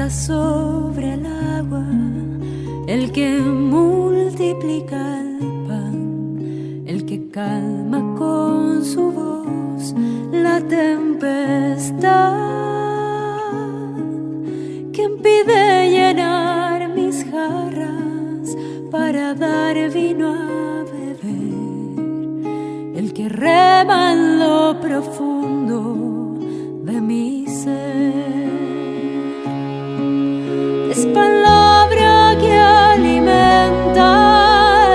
anda sobre el agua, el que multiplica el pan, el que calma con su voz la tempestad, quien pide llenar mis jarras para dar vino a beber, el que rema en lo profundo de mi ser. Es palabra que alimenta,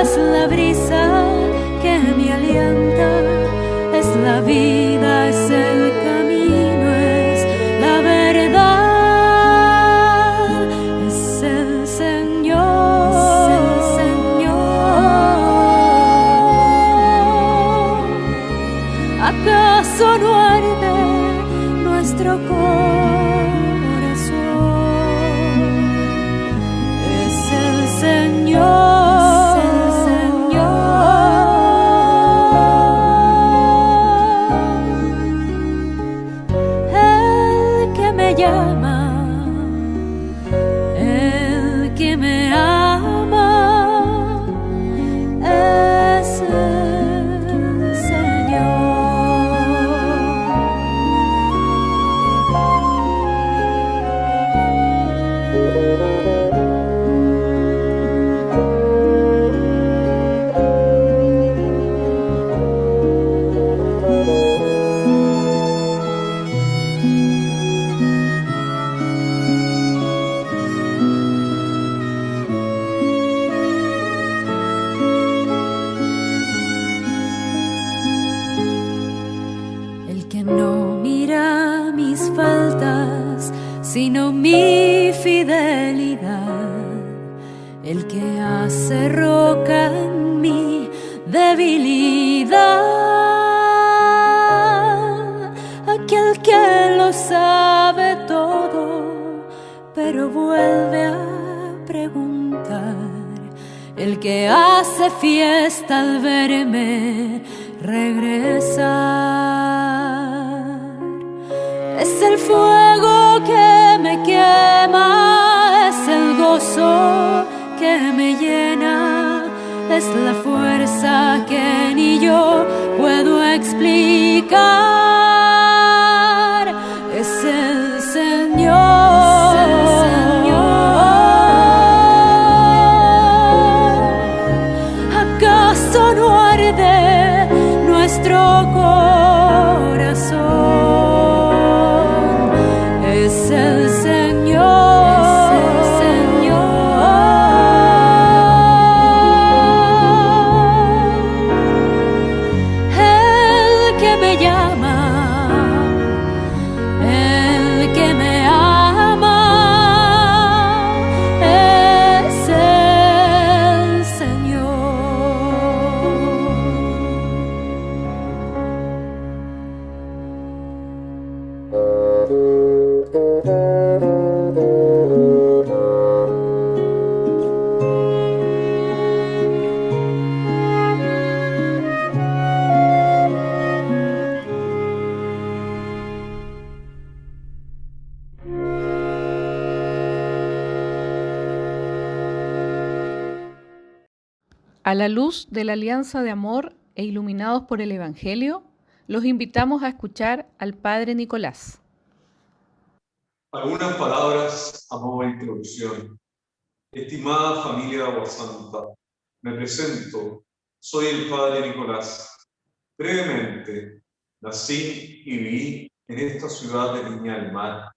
es la brisa que me alienta, es la vida, es el camino, es la verdad, es el Señor, es el Señor. ¿Acaso no arde nuestro corazón? Sino mi fidelidad, el que hace roca en mi debilidad, aquel que lo sabe todo, pero vuelve a preguntar, el que hace fiesta al verme regresar. Es el fuego que me quema, es el gozo que me llena, es la fuerza que ni yo puedo explicar. Es el Señor, es el Señor. ¿Acaso no arde nuestro corazón? Es el Señor, es el Señor, el que me llama, el que me ama, es el Señor. A la luz de la alianza de amor e iluminados por el Evangelio, los invitamos a escuchar al Padre Nicolás. Algunas palabras a modo de introducción. Estimada familia de Agua Santa, me presento. Soy el Padre Nicolás. Brevemente, nací y viví en esta ciudad de Viña del Mar.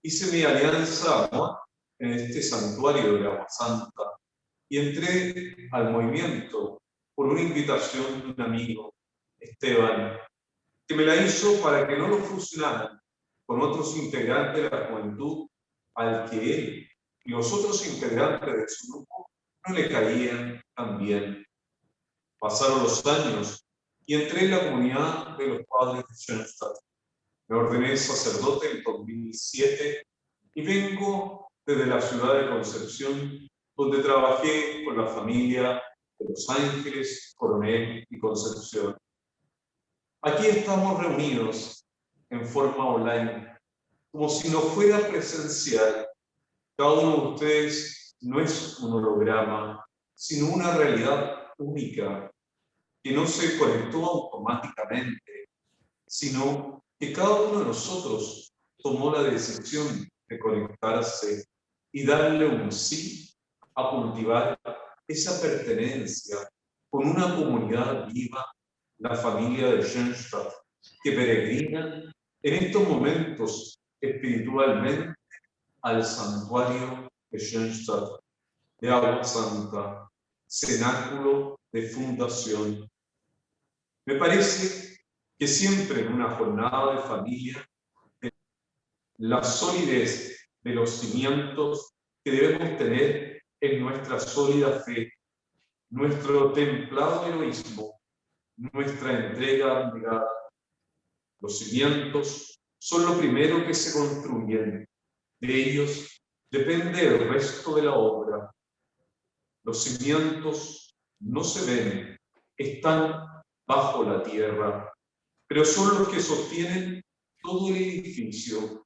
Hice mi alianza amor en este santuario de Agua Santa y entré al movimiento por una invitación de un amigo, Esteban, que me la hizo para que no lo fusionaran con otros integrantes de la juventud al que él y los otros integrantes de su grupo no le caían tan bien. Pasaron los años y entré en la comunidad de los padres de Schoenstatt. Me ordené sacerdote en 2007 y vengo desde la ciudad de Concepción, donde trabajé con la familia de Los Ángeles, Coronel y Concepción. Aquí estamos reunidos en forma online, como si no fuera presencial, Cada uno de ustedes no es un holograma, sino una realidad única que no se conectó automáticamente, sino que cada uno de nosotros tomó la decisión de conectarse y darle un sí a cultivar esa pertenencia con una comunidad viva, la familia de Schoenstatt, que peregrina en estos momentos espiritualmente al santuario de Schoenstatt, de Agua Santa, cenáculo de fundación. Me parece que siempre en una jornada de familia, la solidez de los cimientos que debemos tener en nuestra sólida fe, nuestro templado heroísmo, nuestra entrega abnegada. Los cimientos son lo primero que se construyen. De ellos depende el resto de la obra. Los cimientos no se ven, están bajo la tierra, pero son los que sostienen todo el edificio.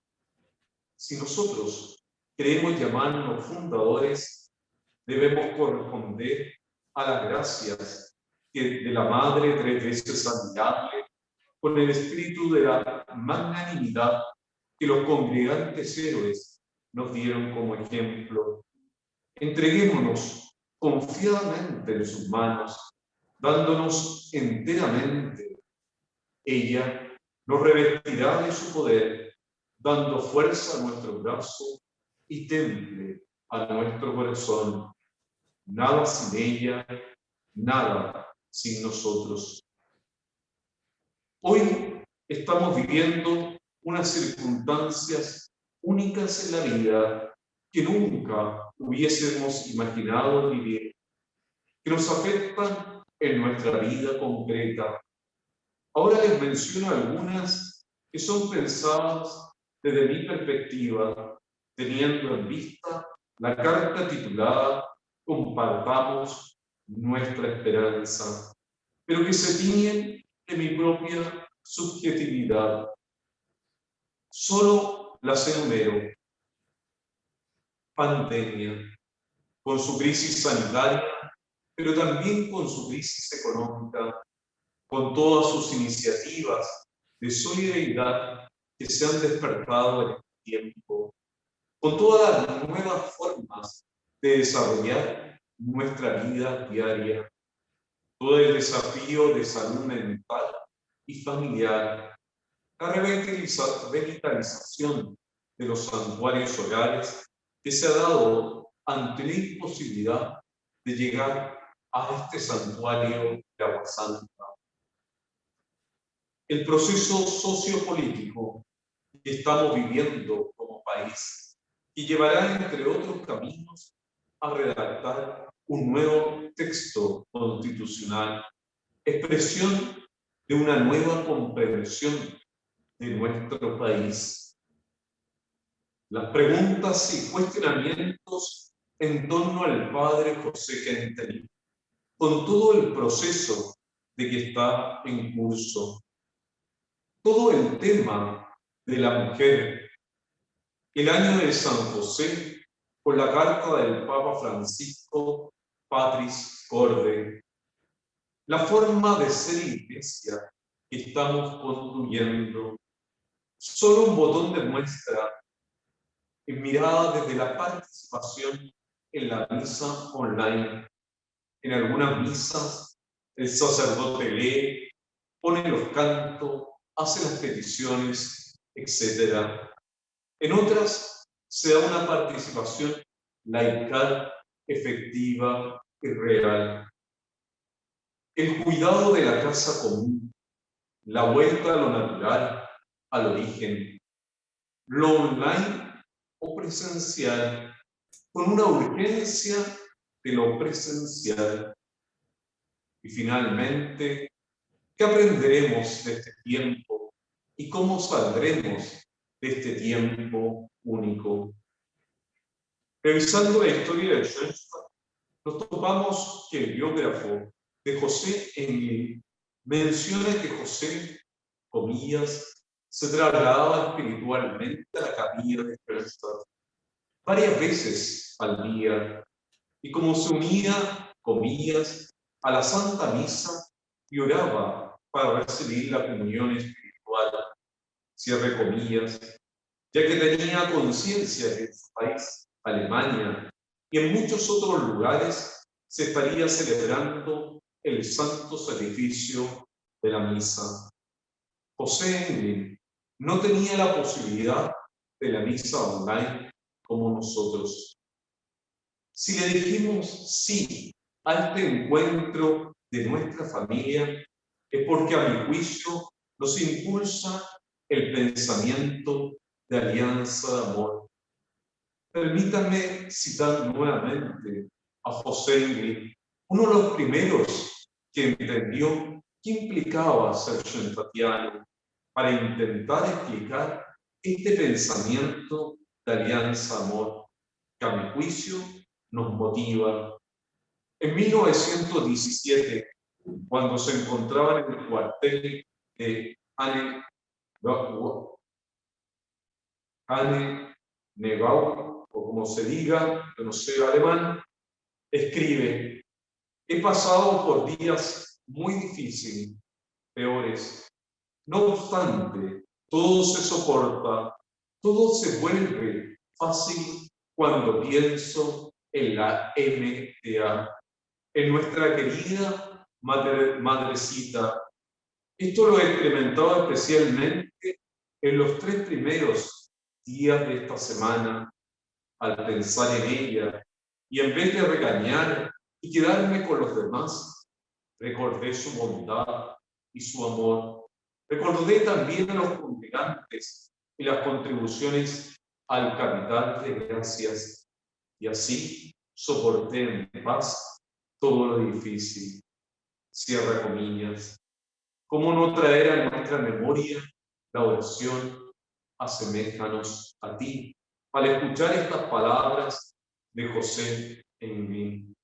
Si nosotros queremos llamarnos fundadores, debemos corresponder a las gracias de la Madre tres veces admirable, con el espíritu de la magnanimidad que los congregantes héroes nos dieron como ejemplo. Entreguémonos confiadamente en sus manos, dándonos enteramente. Ella nos revestirá de su poder, dando fuerza a nuestro brazo y temple a nuestro corazón. Nada sin ella, nada sin nosotros. Hoy estamos viviendo unas circunstancias únicas en la vida que nunca hubiésemos imaginado vivir, que nos afectan en nuestra vida concreta. Ahora les menciono algunas que son pensadas desde mi perspectiva, teniendo en vista la carta titulada Compartamos nuestra esperanza, pero que se tiñen de mi propia subjetividad. Solo las enumero. Pandemia, con su crisis sanitaria, pero también con su crisis económica, con todas sus iniciativas de solidaridad que se han despertado en este tiempo, con todas las nuevas formas de desarrollar nuestra vida diaria, todo el desafío de salud mental y familiar, la revitalización de los santuarios hogares que se ha dado ante la imposibilidad de llegar a este santuario de Agua Santa. El proceso sociopolítico que estamos viviendo como país y llevará, entre otros caminos, a redactar un nuevo texto constitucional, expresión de una nueva comprensión de nuestro país. Las preguntas y cuestionamientos en torno al padre José Kentenich, con todo el proceso de que está en curso, todo el tema de la mujer, el año de San José, con la carta del Papa Francisco, Patris Corde, la forma de ser iglesia que estamos construyendo, solo un botón de muestra en mirada desde la participación en la misa online. En algunas misas el sacerdote lee, pone los cantos, hace las peticiones, etc. En otras se da una participación laical, efectiva y real. El cuidado de la casa común, la vuelta a lo natural, al origen, lo online o presencial, con una urgencia de lo presencial. Y finalmente, ¿qué aprenderemos de este tiempo y cómo saldremos de este tiempo único? Revisando la historia de Schoenstatt, nos topamos que el biógrafo de José Englil menciona que José, comillas, se trasladaba espiritualmente a la capilla de Schoenstatt. varias veces al día, y como se unía, comillas, a la Santa Misa y oraba para recibir la comunión espiritual, cierre comillas, ya que tenía conciencia de que en su país, Alemania, y en muchos otros lugares se estaría celebrando el santo sacrificio de la misa. José Englin no tenía la posibilidad de la misa online como nosotros. Si le dijimos sí a este encuentro de nuestra familia, es porque a mi juicio nos impulsa el pensamiento de alianza de amor. Permítanme citar nuevamente a José Englin, uno de los primeros que entendió qué implicaba ser santatiano, para intentar explicar este pensamiento de alianza-amor, que a mi juicio nos motiva. En 1917, cuando se encontraba en el cuartel de Annenegau, o como se diga, yo no sé alemán, escribe: he pasado por días muy difíciles, peores. No obstante, todo se soporta, todo se vuelve fácil cuando pienso en la MTA, en nuestra querida madrecita. Esto lo he experimentado especialmente en los 3 primeros días de esta semana, al pensar en ella, y en vez de regañar y quedarme con los demás, recordé su bondad y su amor. Recordé también a los congregantes y las contribuciones al capital de gracias, y así soporté en paz todo lo difícil. Cierra comillas. ¿Cómo no traer a nuestra memoria la oración aseméjanos a ti, al escuchar estas palabras de José Englin?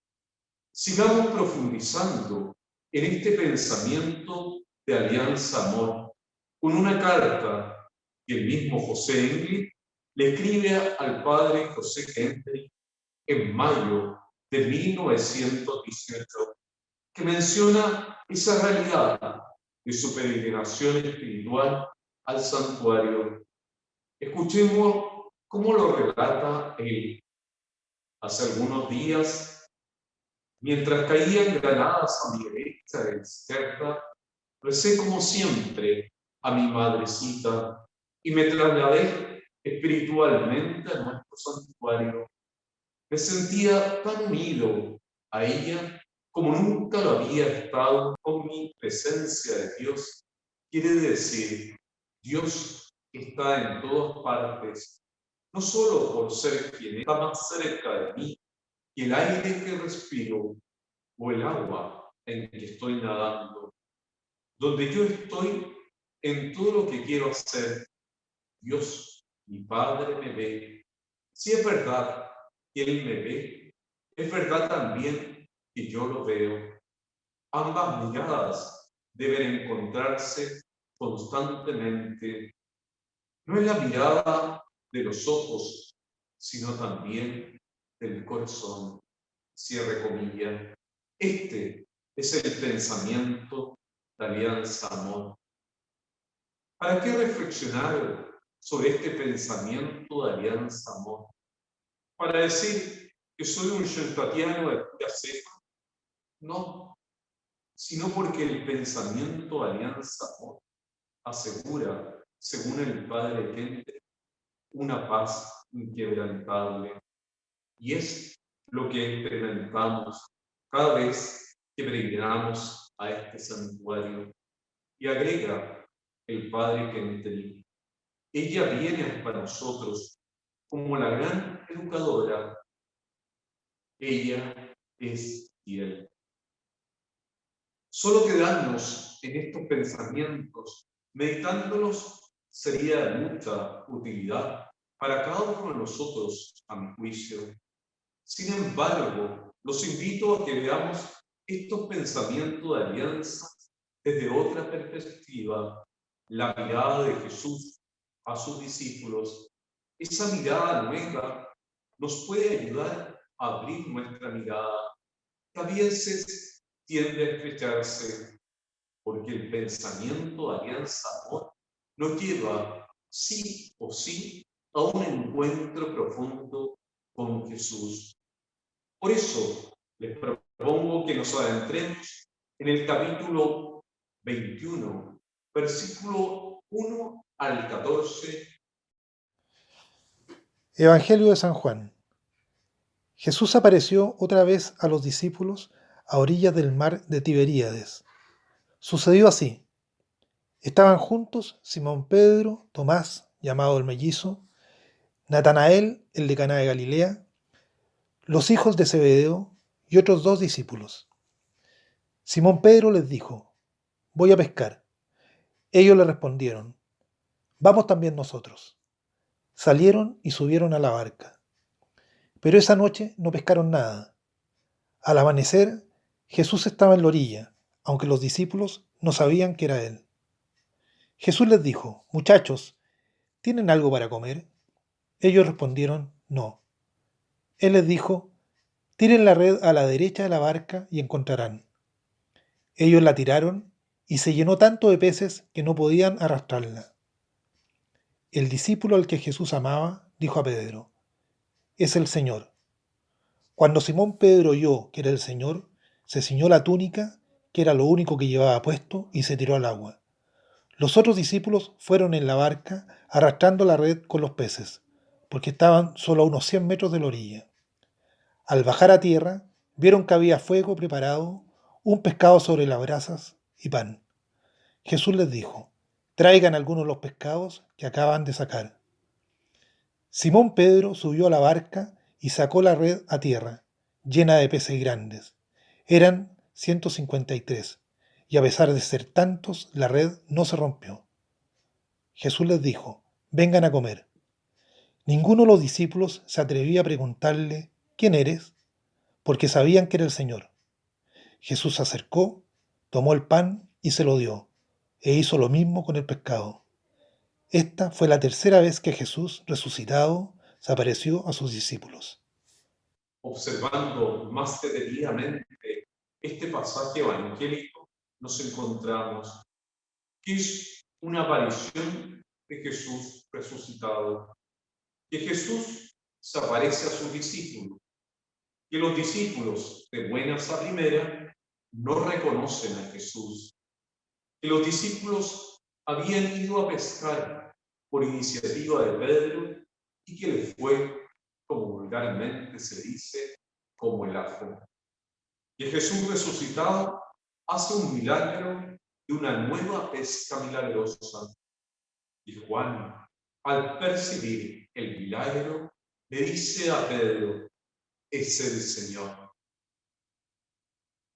Sigamos profundizando en este pensamiento de alianza-amor, con una carta que el mismo José Englin le escribe al padre José Hendry en mayo de 1918, que menciona esa realidad de su peregrinación espiritual al santuario. Escuchemos cómo lo relata él. Hace algunos días, mientras caían granadas a mi derecha e izquierda, recé como siempre a mi madrecita y me trasladé espiritualmente a nuestro santuario. Me sentía tan unido a ella como nunca lo había estado con mi presencia de Dios. Quiere decir, Dios está en todas partes, no solo por ser quien está más cerca de mí que el aire que respiro o el agua en que estoy nadando. Donde yo estoy, en todo lo que quiero hacer, Dios, mi Padre, me ve. Si es verdad que Él me ve, es verdad también que yo lo veo. Ambas miradas deben encontrarse constantemente. No es la mirada de los ojos, sino también del corazón. Cierre comillas. Este es el pensamiento de alianza-amor. ¿Para qué reflexionar sobre este pensamiento de alianza-amor? ¿Para decir que soy un santatiano de pura cepa? No, sino porque el pensamiento de alianza-amor asegura, según el padre Kente, una paz inquebrantable. Y es lo que experimentamos cada vez que peregrinamos a este santuario. Y agrega el padre Kente: ella viene para nosotros como la gran educadora. Ella es fiel. Solo quedarnos en estos pensamientos, meditándolos, sería de mucha utilidad para cada uno de nosotros, a mi juicio. Sin embargo, los invito a que veamos estos pensamientos de alianza desde otra perspectiva, la mirada de Jesús a sus discípulos, esa mirada nueva nos puede ayudar a abrir nuestra mirada, que a veces tiende a estrecharse, porque el pensamiento de alianza-amor nos lleva, sí o sí, a un encuentro profundo con Jesús. Por eso les propongo que nos adentremos en el capítulo 21, versículo 1 al 14. Evangelio de San Juan. Jesús apareció otra vez a los discípulos a orillas del mar de Tiberíades. Sucedió así. Estaban juntos Simón Pedro, Tomás, llamado el mellizo, Natanael, el de Caná de Galilea, los hijos de Zebedeo y otros 2 discípulos. Simón Pedro les dijo: voy a pescar. Ellos le respondieron: vamos también nosotros. Salieron y subieron a la barca. Pero esa noche no pescaron nada. Al amanecer, Jesús estaba en la orilla, aunque los discípulos no sabían que era él. Jesús les dijo: muchachos, ¿tienen algo para comer? Ellos respondieron: no. Él les dijo: tiren la red a la derecha de la barca y encontrarán. Ellos la tiraron y se llenó tanto de peces que no podían arrastrarla. El discípulo al que Jesús amaba dijo a Pedro: es el Señor. Cuando Simón Pedro oyó que era el Señor, se ciñó la túnica, que era lo único que llevaba puesto, y se tiró al agua. Los otros discípulos fueron en la barca arrastrando la red con los peces, porque estaban solo a unos 100 metros de la orilla. Al bajar a tierra, vieron que había fuego preparado, un pescado sobre las brasas y pan. Jesús les dijo: traigan algunos de los pescados que acaban de sacar. Simón Pedro subió a la barca y sacó la red a tierra, llena de peces grandes. Eran 153, y a pesar de ser tantos, la red no se rompió. Jesús les dijo: vengan a comer. Ninguno de los discípulos se atrevía a preguntarle: ¿quién eres?, porque sabían que era el Señor. Jesús se acercó, tomó el pan y se lo dio, e hizo lo mismo con el pescado. Esta fue la tercera vez que Jesús, resucitado, se apareció a sus discípulos. Observando más detenidamente este pasaje evangélico, nos encontramos que es una aparición de Jesús resucitado, que Jesús se aparece a sus discípulos, que los discípulos de buenas a primera no reconocen a Jesús, que los discípulos habían ido a pescar por iniciativa de Pedro y que le fue, como vulgarmente se dice, como el ajo. Que Jesús resucitado hace un milagro de una nueva pesca milagrosa. Y Juan, al percibir el milagro, le dice a Pedro: es el Señor.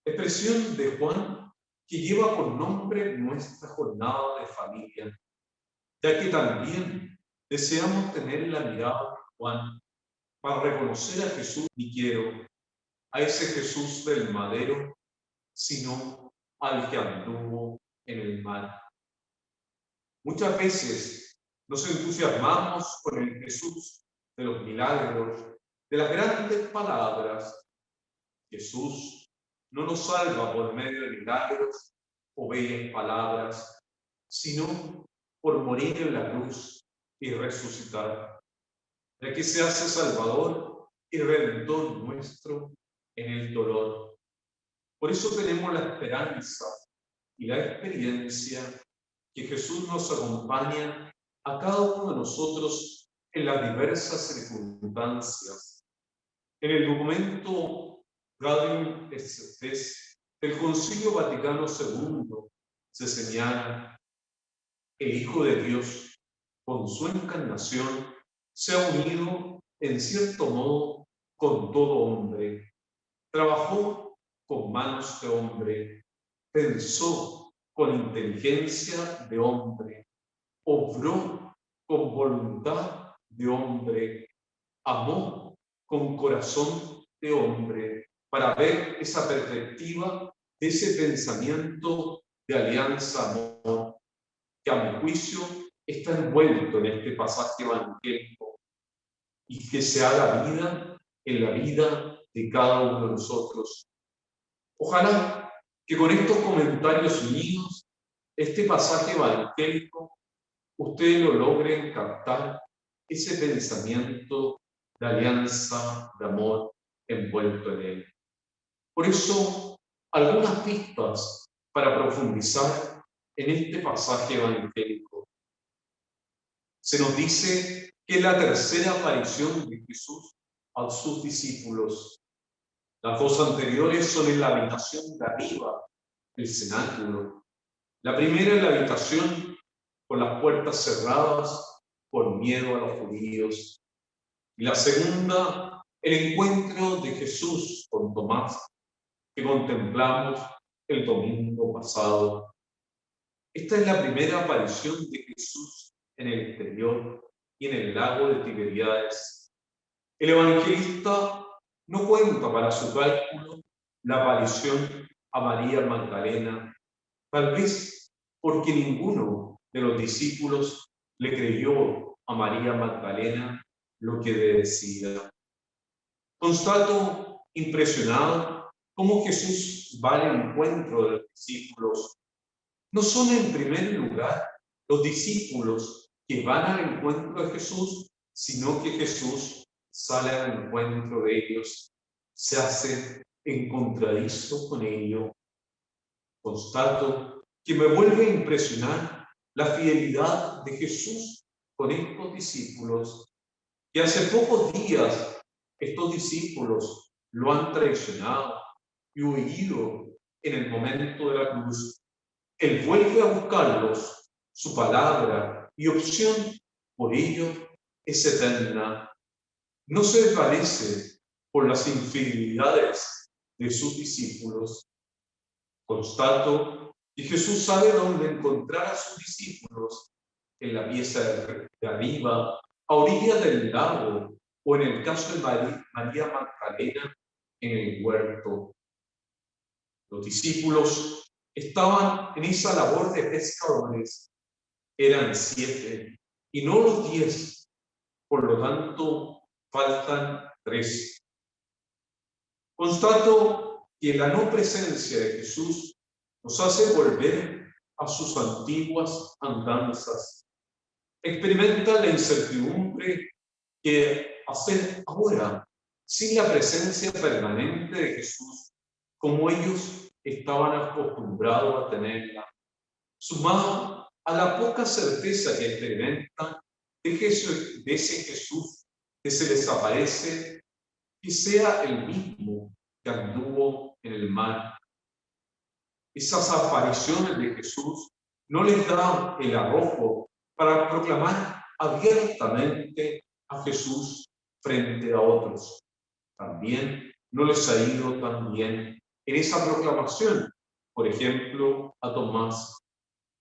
Expresión de Juan que lleva por nombre nuestra jornada de familia, ya que también deseamos tener la mirada de Juan para reconocer a Jesús. Ni quiero a ese Jesús del madero, sino al que anduvo en el mar. Muchas veces nos entusiasmamos con el Jesús de los milagros, de las grandes palabras. Jesús no nos salva por medio de milagros o bellas palabras, sino por morir en la cruz y resucitar, ya que se hace Salvador y Redentor nuestro en el dolor. Por eso tenemos la esperanza y la experiencia que Jesús nos acompaña a cada uno de nosotros en las diversas circunstancias. En el documento Gaudium et Spes del Concilio Vaticano II se señala: el Hijo de Dios, con su encarnación, se ha unido en cierto modo con todo hombre. Trabajó con manos de hombre, pensó con inteligencia de hombre, obró con voluntad de hombre, amó con corazón de hombre, para ver esa perspectiva de ese pensamiento de alianza-amor, que a mi juicio está envuelto en este pasaje evangélico. y que se haga vida en la vida de cada uno de nosotros. Ojalá que con estos comentarios míos, este pasaje evangélico, ustedes lo logren captar, ese pensamiento de alianza, de amor envuelto en él. Por eso, algunas pistas para profundizar en este pasaje evangélico. Se nos dice que es la tercera aparición de Jesús a sus discípulos. Las dos anteriores son en la habitación de arriba, el cenáculo. La primera en la habitación con las puertas cerradas por miedo a los judíos. Y la segunda, el encuentro de Jesús con Tomás, que contemplamos el domingo pasado. Esta es la primera aparición de Jesús en el exterior y en el lago de Tiberíades. El evangelista no cuenta para su cálculo la aparición a María Magdalena, tal vez porque ninguno de los discípulos le creyó a María Magdalena lo que decía. Constato impresionado cómo Jesús va al encuentro de los discípulos. No son en primer lugar los discípulos que van al encuentro de Jesús, sino que Jesús sale al encuentro de ellos, se hace encontradizo con ellos. Constato que me vuelve a impresionar la fidelidad de Jesús con estos discípulos, que hace pocos días estos discípulos lo han traicionado y huido en el momento de la cruz. Él vuelve a buscarlos, su palabra y opción por ello es eterna. No se desvanece por las infidelidades de sus discípulos. Constato que Jesús sabe dónde encontrar a sus discípulos, en la pieza de arriba, a orillas del lago, o en el caso de María Magdalena, en el huerto. Los discípulos estaban en esa labor de pescadores. Eran 7 y no los 10. Por lo tanto, faltan 3. Constato que la no presencia de Jesús nos hace volver a sus antiguas andanzas. Experimenta la incertidumbre que hacer ahora, sin la presencia permanente de Jesús, como ellos estaban acostumbrados a tenerla, sumado a la poca certeza que experimentan de ese Jesús que se les aparece, que sea el mismo que anduvo en el mar. Esas apariciones de Jesús no les dan el arrojo para proclamar abiertamente a Jesús frente a otros. También no les ha ido tan bien en esa proclamación, por ejemplo, a Tomás.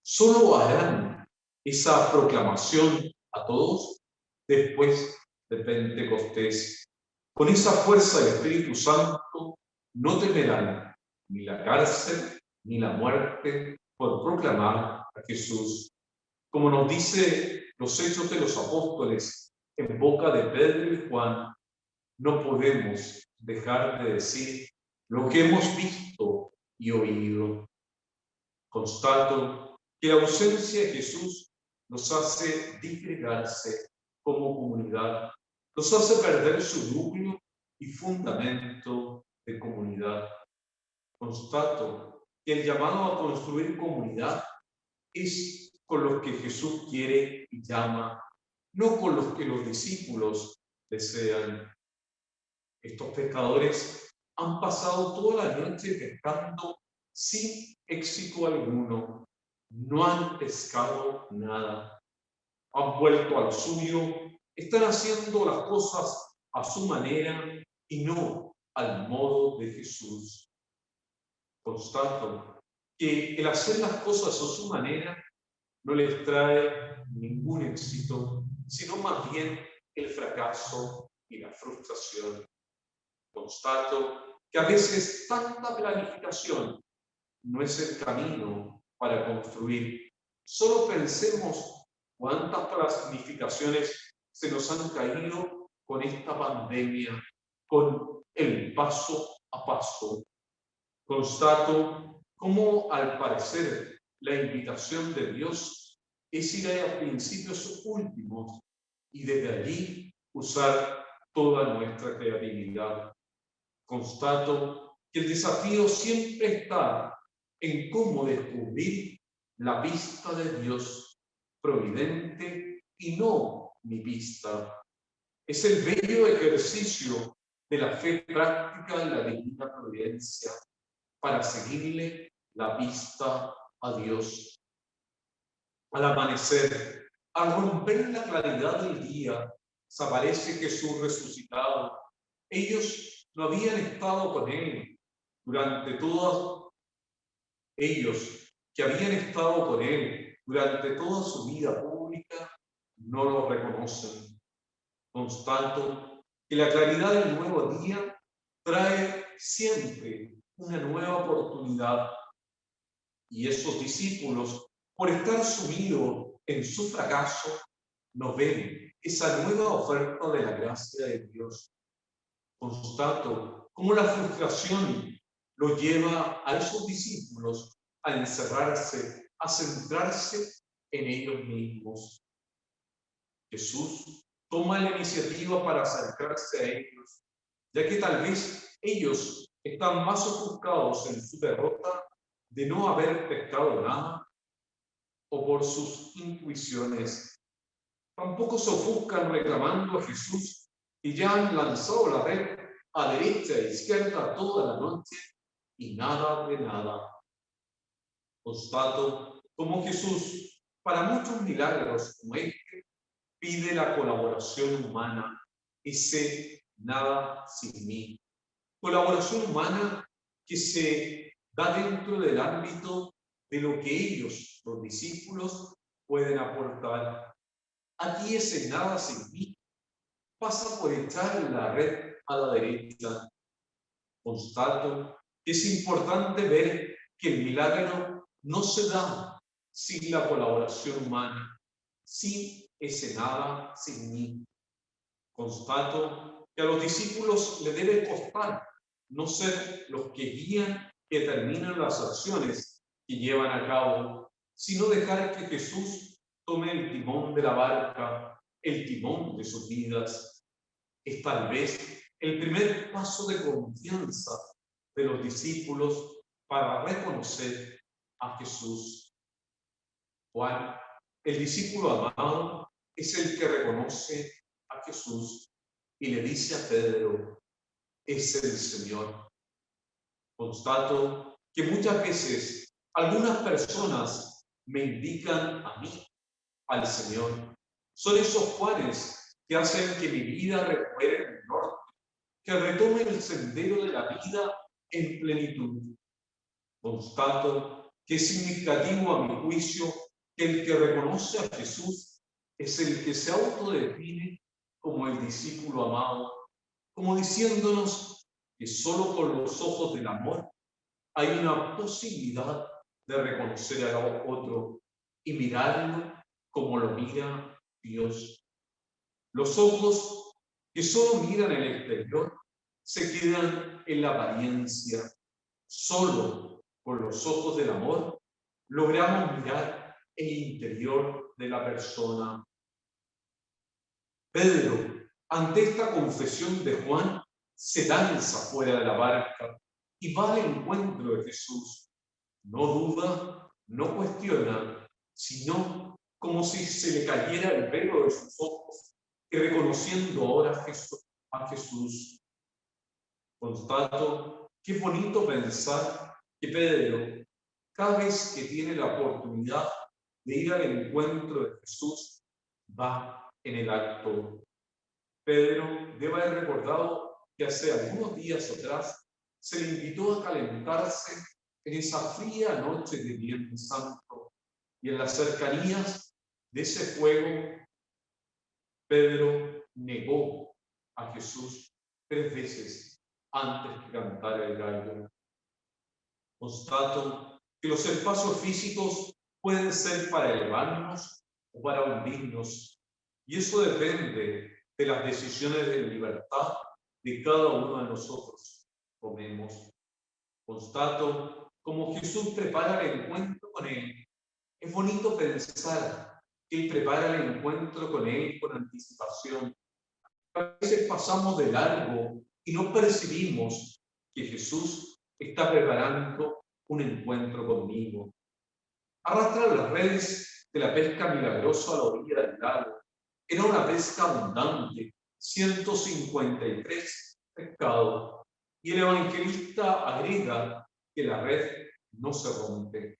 Solo harán esa proclamación a todos después de Pentecostés. Con esa fuerza del Espíritu Santo no temerán ni la cárcel ni la muerte por proclamar a Jesús. Como nos dice los Hechos de los Apóstoles en boca de Pedro y Juan, no podemos dejar de decir lo que hemos visto y oído. Constato que la ausencia de Jesús nos hace disgregarse como comunidad, nos hace perder su núcleo y fundamento de comunidad. Constato que el llamado a construir comunidad es con los que Jesús quiere y llama, no con los que los discípulos desean. Estos pescadores han pasado toda la noche pescando sin éxito alguno. No han pescado nada. Han vuelto al suyo, están haciendo las cosas a su manera y no al modo de Jesús. Constato que el hacer las cosas a su manera no les trae ningún éxito, sino más bien el fracaso y la frustración. Constato que a veces tanta planificación no es el camino para construir. Solo pensemos cuántas planificaciones se nos han caído con esta pandemia, con el paso a paso, constato cómo al parecer la invitación de Dios es ir a principios últimos y desde allí usar toda nuestra creatividad. Constato que el desafío siempre está en cómo descubrir la pista de Dios providente y no mi pista. Es el bello ejercicio de la fe práctica y la divina providencia para seguirle la pista a Dios. Al amanecer, al romper la claridad del día, se aparece Jesús resucitado. Ellos no habían estado con él durante toda, ellos que habían estado con él durante toda su vida pública, no lo reconocen. Constato que la claridad del nuevo día trae siempre una nueva oportunidad. Y esos discípulos, por estar sumidos en su fracaso, no ven esa nueva oferta de la gracia de Dios. Constato cómo la frustración lo lleva a esos discípulos a encerrarse, a centrarse en ellos mismos. Jesús toma la iniciativa para acercarse a ellos, ya que tal vez ellos están más ofuscados en su derrota de no haber pescado nada o por sus intuiciones. Tampoco se ofuscan reclamando a Jesús y ya han lanzado la red a derecha e izquierda toda la noche y nada de nada. Constato como Jesús, para muchos milagros como este, pide la colaboración humana, ese nada sin mí. Colaboración humana que se da dentro del ámbito de lo que ellos, los discípulos, pueden aportar. Aquí ese nada sin mí pasa por echar la red a la derecha. Constato que es importante ver que el milagro no se da sin la colaboración humana, sin ese nada sin mí. Constato que a los discípulos le debe costar no ser los que guían, que terminan las acciones que llevan a cabo, sino dejar que Jesús tome el timón de la barca, el timón de sus vidas. Es tal vez el primer paso de confianza de los discípulos para reconocer a Jesús. Juan, el discípulo amado, es el que reconoce a Jesús y le dice a Pedro: es el Señor. Constato que muchas veces algunas personas me indican a mí, al Señor. Son esos Juanes que hacen que mi vida recupere el norte, que retome el sendero de la vida en plenitud. Constato que es significativo a mi juicio que el que reconoce a Jesús es el que se autodefine como el discípulo amado, como diciéndonos que solo con los ojos del amor hay una posibilidad de reconocer al otro y mirarlo como lo mira Dios. Los ojos que solo miran el exterior se quedan en la apariencia. Solo con los ojos del amor logramos mirar el interior de la persona. Pedro, ante esta confesión de Juan, se lanza fuera de la barca y va al encuentro de Jesús. No duda, no cuestiona, sino como si se le cayera el velo de sus ojos, y reconociendo ahora a Jesús. Constato que es bonito pensar que Pedro, cada vez que tiene la oportunidad de ir al encuentro de Jesús, va en el acto. Pedro debe haber recordado que hace algunos días atrás se le invitó a calentarse en esa fría noche de Viernes Santo, y en las cercanías de ese fuego, Pedro negó a Jesús 3 veces antes que cantara el gallo. Constato que los espacios físicos pueden ser para elevarnos o para hundirnos, y eso depende de las decisiones de libertad de cada uno de nosotros. Tomemos. Constato cómo Jesús prepara el encuentro con Él. Es bonito pensar que Él prepara el encuentro con Él con anticipación. A veces pasamos de largo y no percibimos que Jesús está preparando un encuentro conmigo. Arrastrar las redes de la pesca milagrosa a la orilla del lago. Era una pesca abundante, 153 pescados. Y el evangelista agrega que la red no se rompe.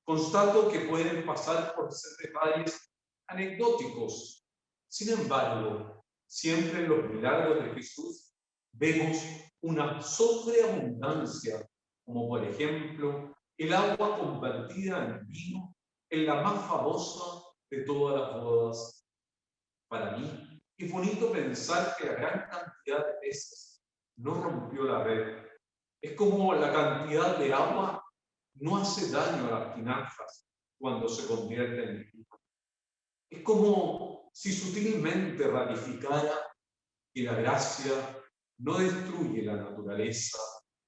Constato que pueden pasar por ser detalles anecdóticos. Sin embargo, siempre en los milagros de Jesús vemos una sobreabundancia, como por ejemplo el agua convertida en vino en la más famosa de todas las bodas. Para mí es bonito pensar que la gran cantidad de peces no rompió la red. Es como la cantidad de agua no hace daño a las tinajas cuando se convierte en vino. Es como si sutilmente ratificara que la gracia no destruye la naturaleza,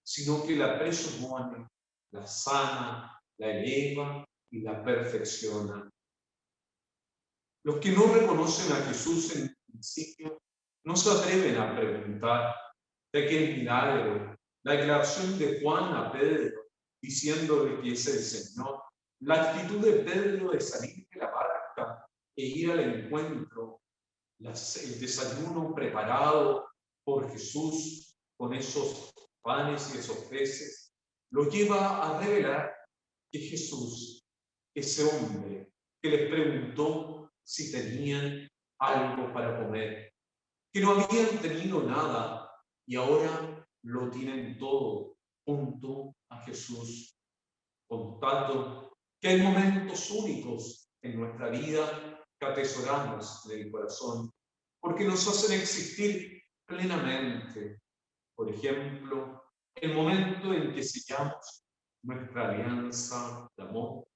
sino que la presupone, la sana, la eleva y la perfecciona. Los que no reconocen a Jesús en principio no se atreven a preguntar de qué milagro, la declaración de Juan a Pedro diciéndole que es el Señor, la actitud de Pedro de salir de la barca e ir al encuentro, el desayuno preparado por Jesús con esos panes y esos peces, lo lleva a revelar que Jesús, ese hombre que les preguntó si tenían algo para comer, que no habían tenido nada y ahora lo tienen todo junto a Jesús. Constato que hay momentos únicos en nuestra vida que atesoramos en el corazón, porque nos hacen existir plenamente. Por ejemplo, el momento en que sellamos nuestra alianza de amor,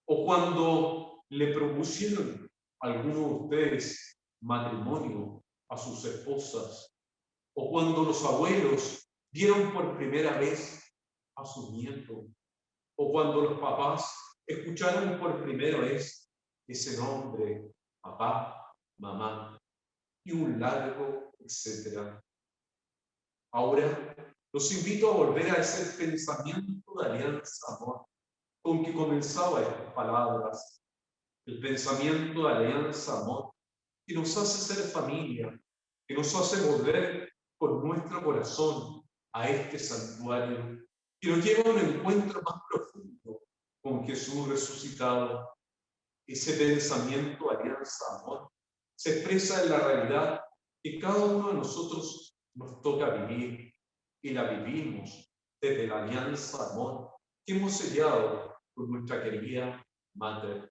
o cuando le propusieron a alguno de ustedes matrimonio a sus esposas, o cuando los abuelos vieron por primera vez a su nieto, o cuando los papás escucharon por primera vez ese nombre, papá, mamá, y un largo etcétera. Ahora los invito a volver a ese pensamiento de alianza-amor con que comenzaba estas palabras, el pensamiento de alianza-amor que nos hace ser familia, que nos hace volver con nuestro corazón a este santuario, que nos lleva a un encuentro más profundo con Jesús resucitado. Ese pensamiento de alianza-amor se expresa en la realidad que cada uno de nosotros nos toca vivir, y la vivimos desde la alianza-amor que hemos sellado con nuestra querida Madre.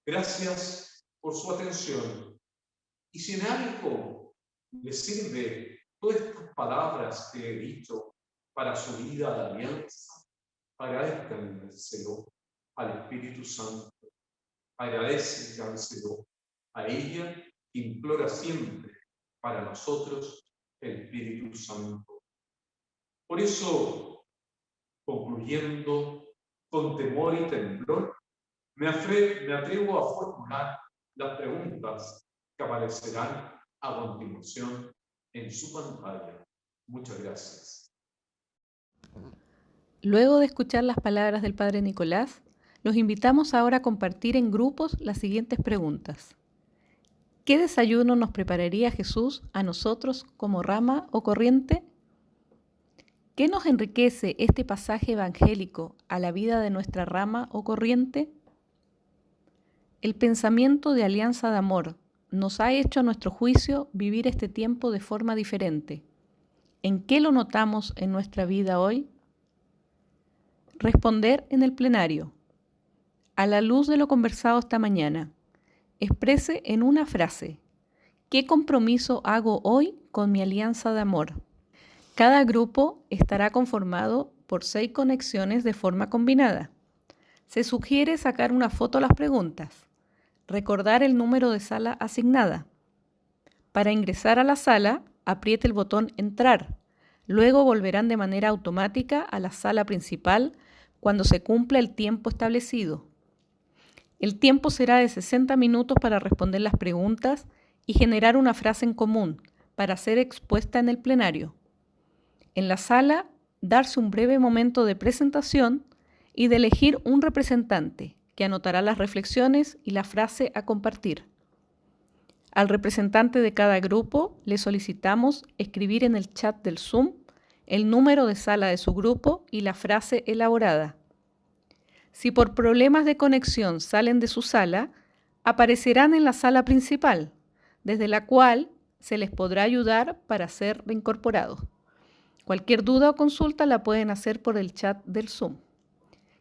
Gracias por su atención. Y si en algo les sirve todas estas palabras que he dicho para su vida de alianza, agradezcanselo al Espíritu Santo. Agradezcanselo a ella que implora siempre para nosotros el Espíritu Santo. Por eso, concluyendo, con temor y temblor, me atrevo a formular las preguntas que aparecerán a continuación en su pantalla. Muchas gracias. Luego de escuchar las palabras del Padre Nicolás, los invitamos ahora a compartir en grupos las siguientes preguntas. ¿Qué desayuno nos prepararía Jesús a nosotros como rama o corriente? ¿Qué nos enriquece este pasaje evangélico a la vida de nuestra rama o corriente? El pensamiento de alianza de amor nos ha hecho a nuestro juicio vivir este tiempo de forma diferente. ¿En qué lo notamos en nuestra vida hoy? Responder en el plenario. A la luz de lo conversado esta mañana, exprese en una frase, ¿qué compromiso hago hoy con mi alianza de amor? Cada grupo estará conformado por 6 conexiones de forma combinada. Se sugiere sacar una foto a las preguntas. recordar el número de sala asignada. Para ingresar a la sala, apriete el botón Entrar. Luego volverán de manera automática a la sala principal cuando se cumpla el tiempo establecido. El tiempo será de 60 minutos para responder las preguntas y generar una frase en común para ser expuesta en el plenario. En la sala, darse un breve momento de presentación y de elegir un representante que anotará las reflexiones y la frase a compartir. Al representante de cada grupo le solicitamos escribir en el chat del Zoom el número de sala de su grupo y la frase elaborada. Si por problemas de conexión salen de su sala, aparecerán en la sala principal, desde la cual se les podrá ayudar para ser reincorporados. Cualquier duda o consulta la pueden hacer por el chat del Zoom.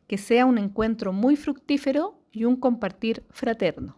Que sea un encuentro muy fructífero y un compartir fraterno.